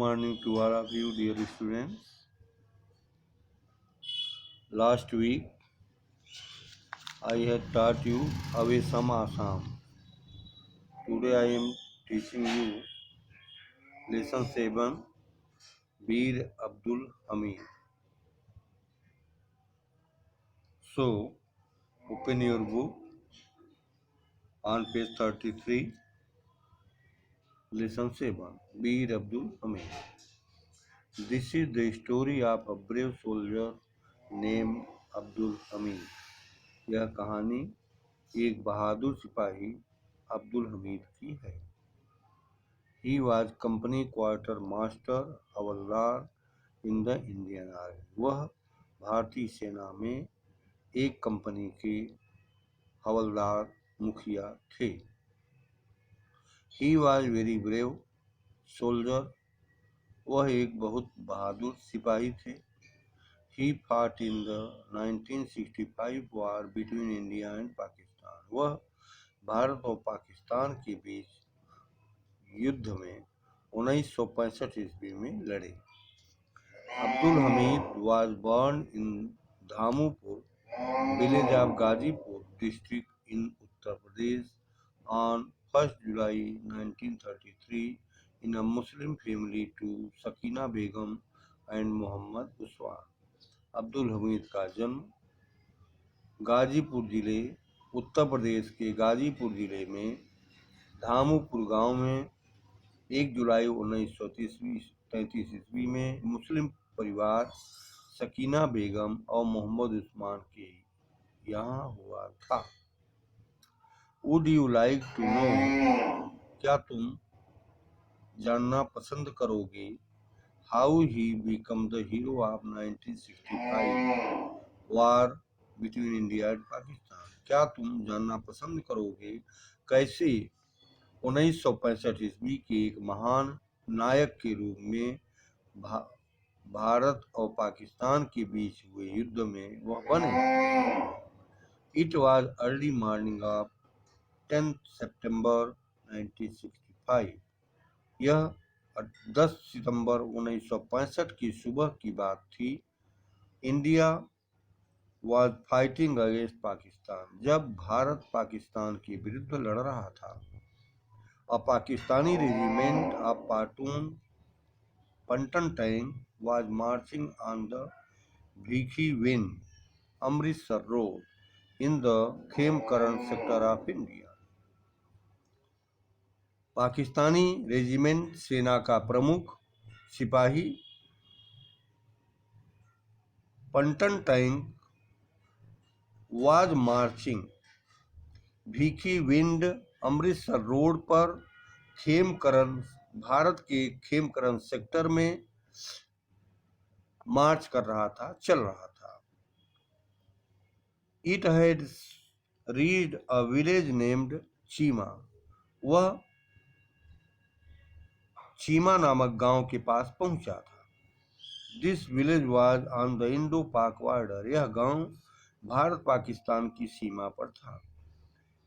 morning to all of you, dear students. Last week, I had taught you Avesam Assam. Today, I am teaching you Lesson 7, Bir Abdul Hamid. So, open your book on page 33, Lesson 7, Bir Abdul Hamid. This is the story of a brave soldier named Abdul Hamid. यह कहानी एक बहादुर सिपाही अब्दुल हमीद की है। He was company quarter master havildar in the Indian Army. वह भारतीय सेना में एक कंपनी के हवलदार मुखिया थे। He was very brave soldier. वह एक बहुत बहादुर सिपाही थे। He fought in the 1965 war between India and Pakistan. वह भारत और पाकिस्तान के बीच युद्ध में 1965 ईस्वी में लड़े। Abdul Hamid was born in Dhamupur, village of Gazipur district in Uttar Pradesh on 1st July 1933 in a Muslim family to Sakina Begum and Muhammad Usman. Abdul Hamid का जन्म गाजीपुर जिले उत्तर प्रदेश के गाजीपुर जिले में धामूपुर गांव में 1 जुलाई 1933 ईस्वी में मुस्लिम परिवार सकीना बेगम और मोहम्मद उस्मान के यहाँ हुआ था। Would you like to know, क्या तुम जानना पसंद करोगे, how he become the hero of 1965 war between India and Pakistan. क्या तुम जानना पसंद करोगे कैसे 1965 ईस्वी के एक महान नायक के रूप में भारत और पाकिस्तान के बीच हुए युद्ध में वह बने। It was early morning of 10 सितंबर 1965। यह 10 सितंबर 1965 की सुबह की बात थी। India was fighting against Pakistan, जब भारत पाकिस्तान के विरुद्ध लड़ रहा था। A Pakistani regiment of Pantun tank was marching on the Bhikhi Wind, Amritsar Road in the Khemkaran sector of India. Pakistani regiment सेना का प्रमुख सिपाही Patton tank was marching Bhikhiwind Amritsar road पर खेमकरन, भारत के खेमकरन सेक्टर में मार्च कर रहा था, चल रहा था। It had reached a village named Cheema. वह चीमा नामक गांव के पास पहुंचा था। This village was on the Indo-Pak border. यह गांव भारत पाकिस्तान की सीमा पर था।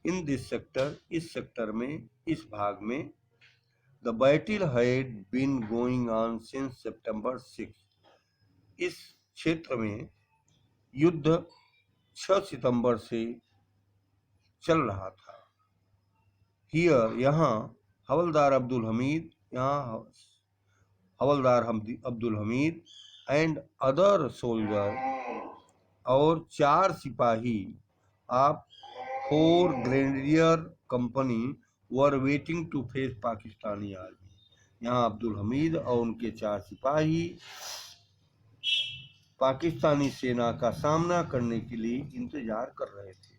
In this sector, इस सेक्टर में, इस भाग में, the battle had been going on since September 6. इस क्षेत्र में युद्ध 6 सितंबर से चल रहा था। Here, यहाँ हवलदार अब्दुल हमीद, यहाँ Havildar Abdul Hamid and other soldier और 4 सिपाही of 4 grenadier company were waiting to face Pakistani army. यहाँ अब्दुल हमीद और उनके 4 सिपाही पाकिस्तानी सेना का सामना करने के लिए इंतजार कर रहे थे।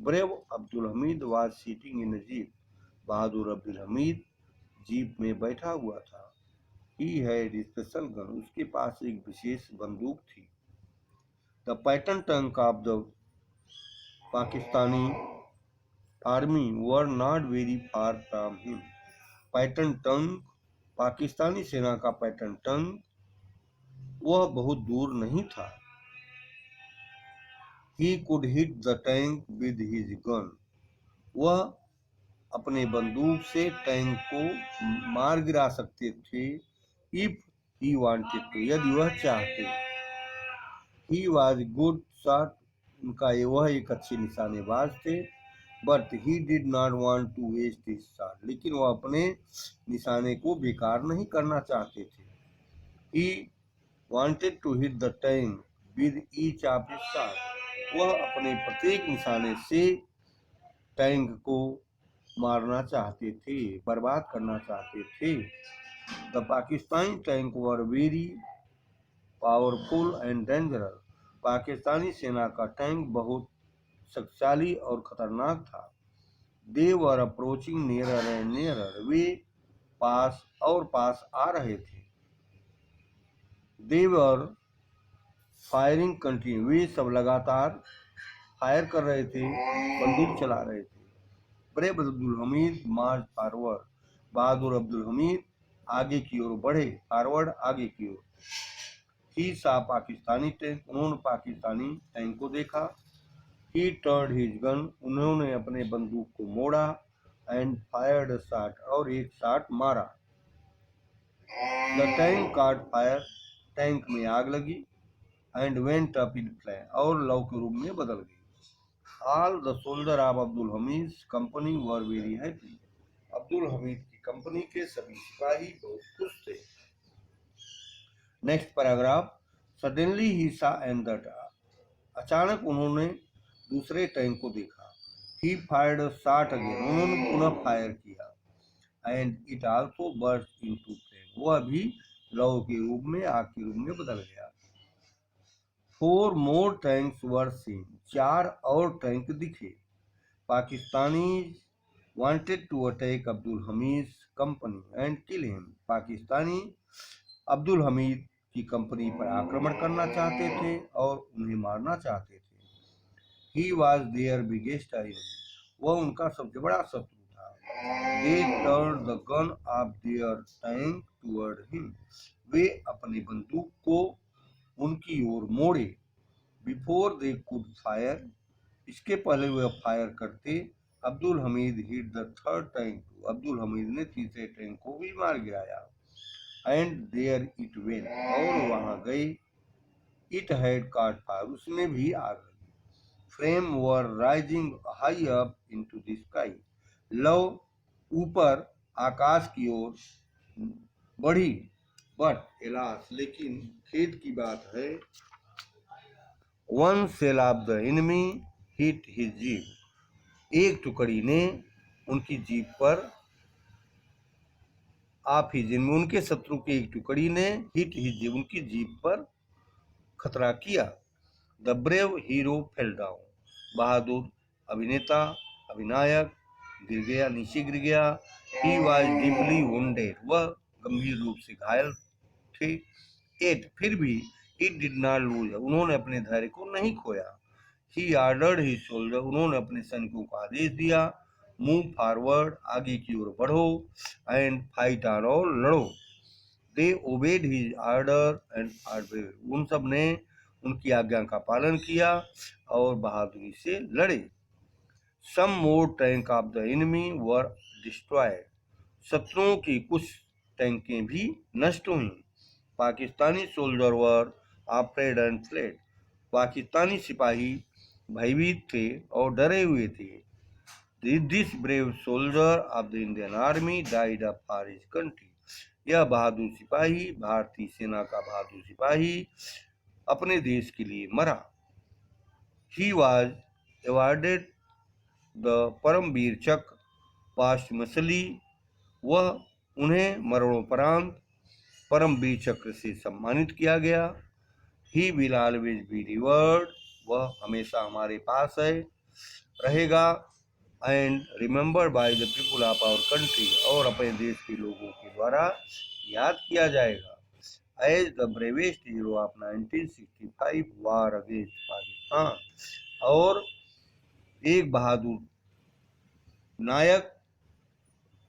Brave Abdul Hamid was seating in jeep. Bahadur Abdul Hamid jeep में बैठा हुआ था। He had special gun. उसके पास एक विशेष बंदूक थी। The Patton tank of the Pakistani army were not very far from him. Patton tank, Pakistani सेना का पैटर्न टैंक, वह बहुत दूर नहीं था। He could hit the tank with his gun. वह अपने बंदूक से टैंक को मार गिरा सकते थे इफ ही वांटेड टू, यदि वह चाहते। ही वॉज गुड शॉट, उनका वह एक अच्छे निशानेबाज थे। But he did not want to waste his shot, लेकिन वह अपने निशाने को बेकार नहीं करना चाहते थे। He wanted to hit the tank with each of his shot, वह अपने प्रत्येक निशाने से टैंक को मारना चाहते थे, बर्बाद करना चाहते थे। The Pakistani tank were very powerful and dangerous, Pakistani सेना का टैंक बहुत शक्तिशाली और खतरनाक था। They were approaching nearer and nearer, वे पास और पास आ रहे थे। दे वर फायरिंग कंटिन्यू, वे सब लगातार फायर कर रहे थे, बंदूक चला रहे थे। ब्रेव अब्दुल हमीद मार्च फॉरवर्ड, बहादुर अब्दुल हमीद आगे की ओर बढ़े, फॉरवर्ड आगे की ओर। ही सा पाकिस्तानी टैंक, उन्होंने पाकिस्तानी टैंक को देखा। ही टर्न्ड हिज गन, उन्होंने अपने बंदूक को मोड़ा। एंड फायर्ड शॉट, और एक शॉट मारा। The tank cot fire, tank में आग लगी। And went up in flame, और लौ के रूप में बदल गई। All the soldier of Abdul Hamid company were very happy, Abdul Hamid की कंपनी के सभी सिपाही बहुत खुश थे। Next paragraph. सडनली ही सा एंड दैट, अचानक उन्होंने दूसरे टैंक को देखा। ही फायर्ड शॉट अगेन, उन्होंने पुनः फायर किया। And it also burst into flame, वह भी लौ के रूप में, आग के रूप में बदल गया। 4 more टैंक्स वर सीन, 4 और टैंक दिखे। Pakistani wanted to attack Abdul Hamid company and kill him, Pakistani Abdul Hamid की कंपनी पर आक्रमण करना चाहते थे और उन्हें मारना चाहते थे। He was their biggest enemy, वह उनका सबसे बड़ा शत्रु था। They turned the gun of their tank toward him, वे अपनी बंदूक को उनकी ओर मोड़े। बिफोर दे कुड फायर, इसके पहले वह फायर करते, Abdul Hamid hit the third tank, Abdul Hamid ने तीसरे टैंक को भी मार गिराया। एंड देयर इट वेंट, और वहां गए। इट हैड कॉट फायर, उसमें भी आग लगी। Flame were rising high up into the sky, लौ ऊपर आकाश की ओर बढ़ी। बट एलास, लेकिन खेद की बात है, one shell of the enemy hit his jeep, एक टुकड़ी ने उनकी जीप पर, आप ही जिनमें उनके शत्रु की एक टुकड़ी ने हिट हिज, उनकी जीप पर खतरा किया। The brave hero fell down, बहादुर अभिनेता, अभिनायक गिर गया, नीचे गिर गया। ही वॉज डीपली वुंडेड, वह गंभीर रूप से घायल थे। एट, फिर भी इट डिड नॉट लूज, उन्होंने अपने धैर्य को नहीं खोया। ही ऑर्डर्ड हिज सोल्जर, उन्होंने अपने सैनिकों को आदेश दिया। मूव फॉरवर्ड, आगे की ओर बढ़ो। एंड फाइट ऑन, और लड़ो। They obeyed his order and fight bravely, उन सब ने उनकी आज्ञा का पालन किया और बहादुरी से लड़े। Some more tank of the enemy were destroyed, शत्रुओं की कुछ टैंकें भी नष्ट हुई। Pakistani soldier were afraid and fled, Pakistani सिपाही भयभीत थे और डरे हुए थे। This brave soldier of the Indian army died up for his country, यह बहादुर सिपाही, भारतीय सेना का बहादुर सिपाही अपने देश के लिए मरा। He was awarded the Paramvir चक्र पास्टमसली, वह उन्हें मरणोपरांत परमवीर चक्र से सम्मानित किया गया। He will always be revered, वह हमेशा हमारे पास है, रहेगा। And remember by the people of our country, और अपने देश के लोगों के द्वारा याद किया जाएगा। As the bravest hero of 1965 war against Pakistan, और एक बहादुर नायक,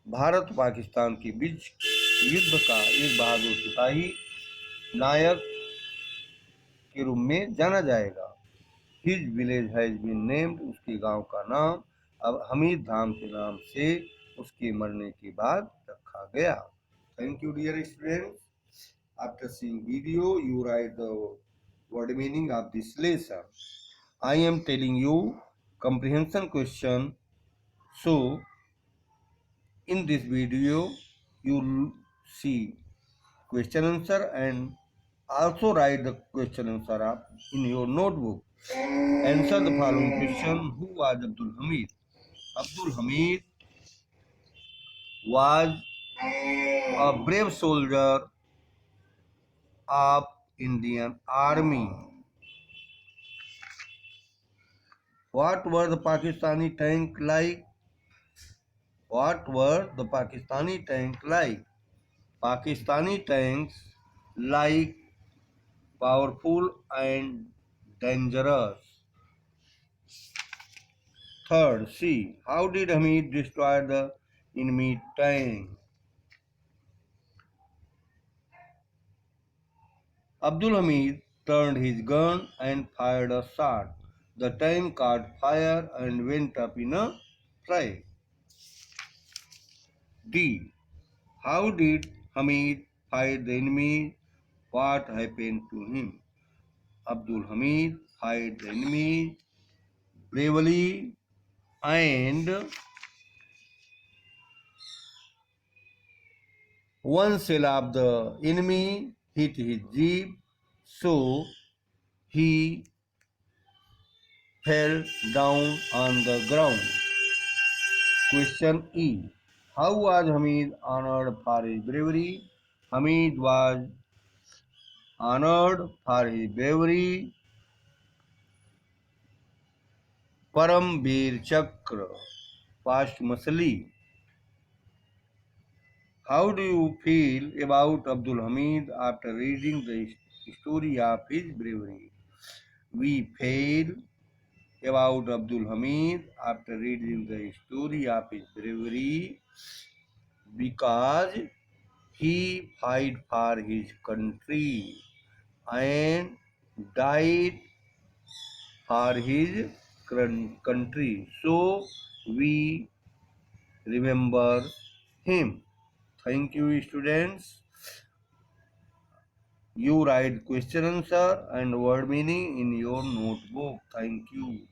भारत पाकिस्तान के बीच युद्ध का एक बहादुर सिपाही नायक के रूप में जाना जाएगा। His village has been named, उसके गांव का नाम अब हमीद धाम के नाम से उसके मरने के बाद रखा गया। Thank you dear students. After seeing video, you write the word meaning of this lesson. I am telling you comprehension question. So in this video, you'll see question answer and also write the question answer up in your notebook. Answer the following question. Who was Abdul Hamid? Abdul Hamid was a brave soldier of Indian Army. What were the Pakistani tank like? What were the Pakistani tank like? Pakistani tanks like powerful and dangerous. Third, C. How did Hamid destroy the enemy tank? Abdul Hamid turned his gun and fired a shot. The tank caught fire and went up in a flame. D. How did Hamid fight the enemy? What happened to him? Abdul Hamid fight the enemy bravely and one shell of the enemy hit his jeep, so he fell down on the ground. Question E. How was Hamid honored for his bravery? Hamid was honored for his bravery Paramveer Chakra posthumously. How do you feel about Abdul Hamid after reading the story of his bravery? We feel about Abdul Hamid after reading the story of his bravery because he fight for his country and died for his country. So we remember him. Thank you, students. You write question answer and word meaning in your notebook. Thank you.